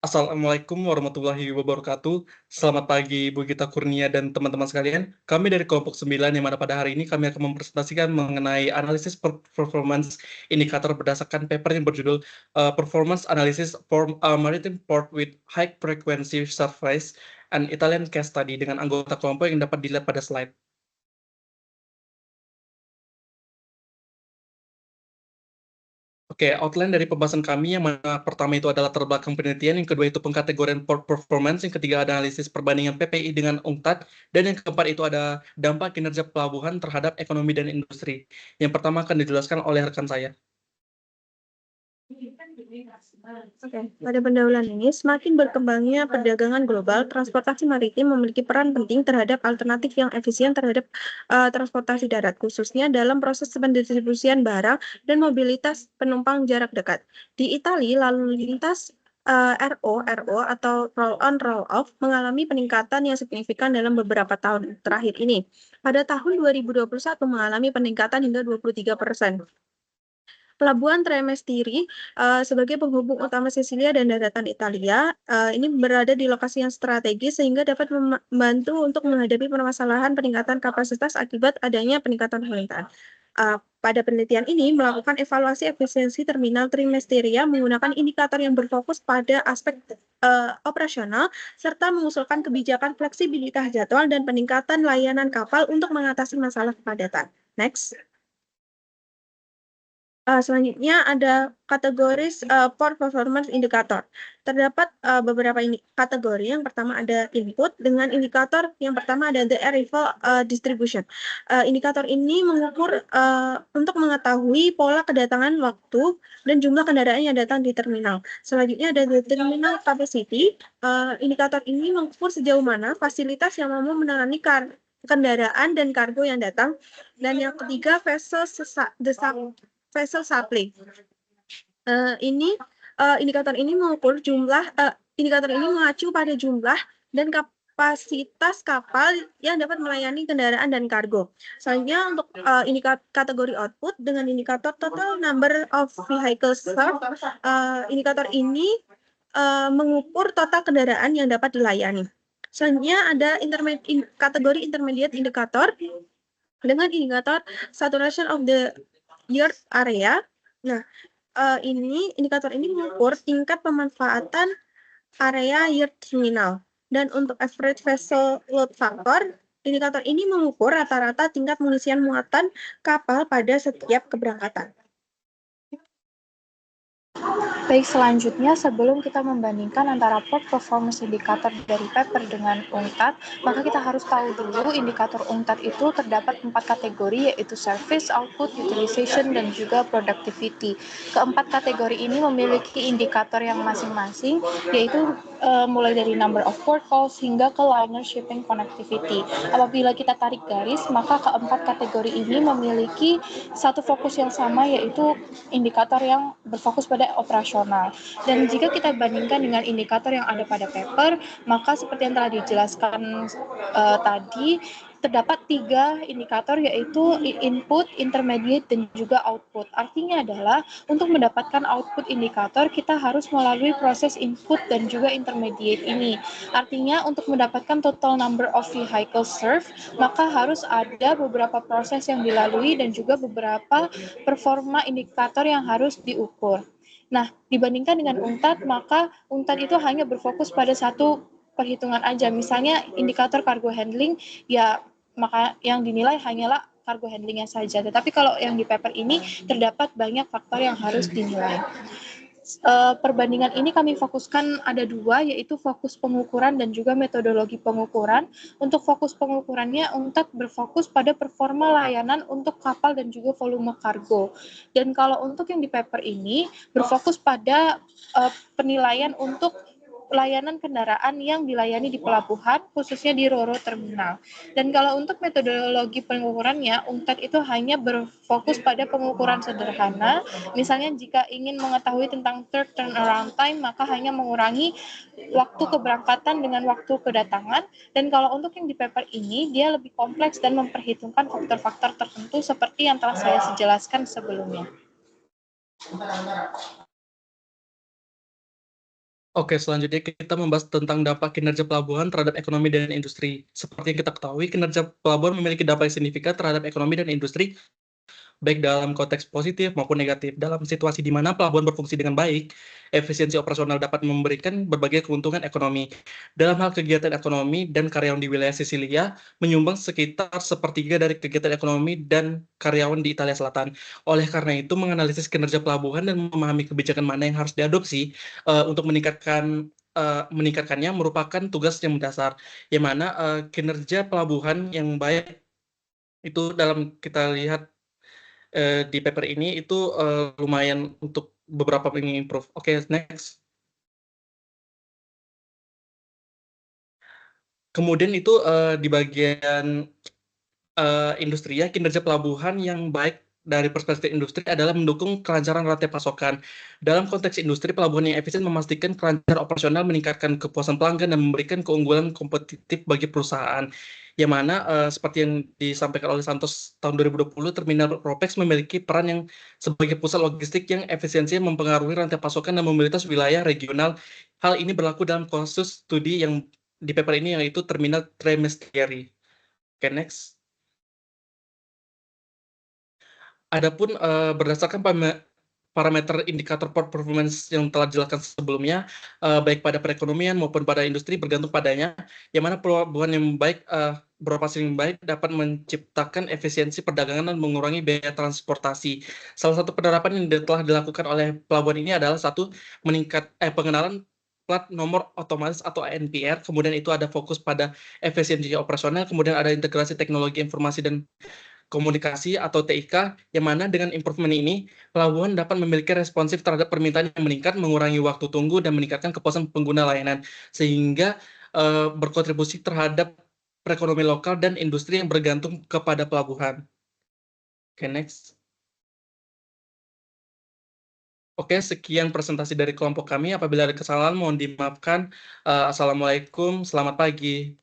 Assalamualaikum warahmatullahi wabarakatuh. Selamat pagi Bu Gita Kurnia dan teman-teman sekalian. Kami dari kelompok 9 yang mana pada hari ini kami akan mempresentasikan mengenai analisis performance indikator berdasarkan paper yang berjudul Performance Analysis for Maritime Port with High Frequency Surface and Italian Case Study dengan anggota kelompok yang dapat dilihat pada slide. Oke, outline dari pembahasan kami yang mana pertama itu adalah latar belakang penelitian, yang kedua itu pengkategorian port performance, yang ketiga ada analisis perbandingan PPI dengan UNCTAD, dan yang keempat itu ada dampak kinerja pelabuhan terhadap ekonomi dan industri. Yang pertama akan dijelaskan oleh rekan saya. Oke, pada pendahuluan ini, semakin berkembangnya perdagangan global, transportasi maritim memiliki peran penting terhadap alternatif yang efisien terhadap transportasi darat, khususnya dalam proses pendistribusian barang dan mobilitas penumpang jarak dekat. Di Italia, lalu lintas RO atau roll on roll off mengalami peningkatan yang signifikan dalam beberapa tahun terakhir ini. Pada tahun 2021 mengalami peningkatan hingga 23%. Pelabuhan Tremestiri sebagai penghubung utama Sisilia dan daratan Italia ini berada di lokasi yang strategis sehingga dapat membantu untuk menghadapi permasalahan peningkatan kapasitas akibat adanya peningkatan permintaan. Pada penelitian ini melakukan evaluasi efisiensi terminal Trimesteria menggunakan indikator yang berfokus pada aspek operasional serta mengusulkan kebijakan fleksibilitas jadwal dan peningkatan layanan kapal untuk mengatasi masalah kepadatan. Next. Selanjutnya ada kategori Port Performance Indicator. Terdapat beberapa kategori. Yang pertama ada input dengan indikator yang pertama ada the arrival distribution. Indikator ini mengukur untuk mengetahui pola kedatangan waktu dan jumlah kendaraan yang datang di terminal. Selanjutnya ada the terminal capacity. Indikator ini mengukur sejauh mana fasilitas yang mampu menangani kendaraan dan kargo yang datang. Dan yang ketiga vessel supply. Indikator ini mengukur indikator ini mengacu pada jumlah dan kapasitas kapal yang dapat melayani kendaraan dan kargo. Selanjutnya untuk kategori output dengan indikator total number of vehicles served, indikator ini mengukur total kendaraan yang dapat dilayani. Selanjutnya ada kategori intermediate indikator dengan indikator saturation of the yard area. Nah, indikator ini mengukur tingkat pemanfaatan area yard terminal. Dan untuk average vessel load factor, indikator ini mengukur rata-rata tingkat pengisian muatan kapal pada setiap keberangkatan. Baik, selanjutnya sebelum kita membandingkan antara port performance indicator dari paper dengan UNCTAD, maka kita harus tahu dulu indikator UNCTAD itu terdapat 4 kategori, yaitu service, output, utilization, dan juga productivity. Keempat kategori ini memiliki indikator yang masing-masing, yaitu mulai dari number of port calls hingga ke liner shipping connectivity. Apabila kita tarik garis, maka keempat kategori ini memiliki satu fokus yang sama, yaitu indikator yang berfokus pada operasional. Dan jika kita bandingkan dengan indikator yang ada pada paper, maka seperti yang telah dijelaskan tadi, terdapat 3 indikator, yaitu input, intermediate, dan juga output. Artinya adalah untuk mendapatkan output indikator, kita harus melalui proses input dan juga intermediate ini. Artinya untuk mendapatkan total number of vehicles served, maka harus ada beberapa proses yang dilalui dan juga beberapa performa indikator yang harus diukur. Nah, dibandingkan dengan UNCTAD, maka UNCTAD itu hanya berfokus pada satu perhitungan aja. Misalnya indikator cargo handling, ya maka yang dinilai hanyalah cargo handlingnya saja. Tetapi kalau yang di paper ini terdapat banyak faktor yang harus dinilai. Perbandingan ini kami fokuskan ada 2, yaitu fokus pengukuran dan juga metodologi pengukuran. Untuk fokus pengukurannya, UNCTAD berfokus pada performa layanan untuk kapal dan juga volume kargo. Dan kalau untuk yang di paper ini, berfokus pada penilaian untuk layanan kendaraan yang dilayani di pelabuhan, khususnya di Ro-Ro terminal. Dan kalau untuk metodologi pengukurannya, UNCTAD itu hanya berfokus pada pengukuran sederhana. Misalnya jika ingin mengetahui tentang third turnaround time, maka hanya mengurangi waktu keberangkatan dengan waktu kedatangan. Dan kalau untuk yang di paper ini, dia lebih kompleks dan memperhitungkan faktor-faktor tertentu seperti yang telah saya jelaskan sebelumnya. Oke, selanjutnya kita membahas tentang dampak kinerja pelabuhan terhadap ekonomi dan industri. Seperti yang kita ketahui, kinerja pelabuhan memiliki dampak yang signifikan terhadap ekonomi dan industri, baik dalam konteks positif maupun negatif. Dalam situasi di mana pelabuhan berfungsi dengan baik, efisiensi operasional dapat memberikan berbagai keuntungan ekonomi. Dalam hal kegiatan ekonomi dan karyawan di wilayah Sisilia, menyumbang sekitar sepertiga dari kegiatan ekonomi dan karyawan di Italia Selatan. Oleh karena itu, menganalisis kinerja pelabuhan dan memahami kebijakan mana yang harus diadopsi untuk meningkatkannya merupakan tugas yang mendasar, yang mana kinerja pelabuhan yang baik itu dalam kita lihat di paper ini itu lumayan untuk beberapa improve. Oke, next. Kemudian itu di bagian industri ya, kinerja pelabuhan yang baik dari perspektif industri adalah mendukung kelancaran rantai pasokan. Dalam konteks industri, pelabuhan yang efisien memastikan kelancaran operasional, meningkatkan kepuasan pelanggan, dan memberikan keunggulan kompetitif bagi perusahaan. Yang mana seperti yang disampaikan oleh Santos tahun 2020, Terminal Ropex memiliki peran yang sebagai pusat logistik yang efisiensinya mempengaruhi rantai pasokan dan mobilitas wilayah regional. Hal ini berlaku dalam kasus studi yang di paper ini yaitu Terminal Tremestieri. Oke, next. Adapun berdasarkan parameter indikator port performance yang telah dijelaskan sebelumnya, baik pada perekonomian maupun pada industri bergantung padanya, yang mana pelabuhan yang baik beroperasi yang baik dapat menciptakan efisiensi perdagangan dan mengurangi biaya transportasi. Salah satu penerapan yang telah dilakukan oleh pelabuhan ini adalah satu, pengenalan plat nomor otomatis atau ANPR, kemudian itu ada fokus pada efisiensi operasional, kemudian ada integrasi teknologi informasi dan komunikasi atau TIK, yang mana dengan improvement ini, pelabuhan dapat memiliki responsif terhadap permintaan yang meningkat, mengurangi waktu tunggu, dan meningkatkan kepuasan pengguna layanan, sehingga berkontribusi terhadap perekonomian lokal dan industri yang bergantung kepada pelabuhan. Oke, next. Oke, sekian presentasi dari kelompok kami. Apabila ada kesalahan, mohon dimaafkan. Assalamualaikum, selamat pagi.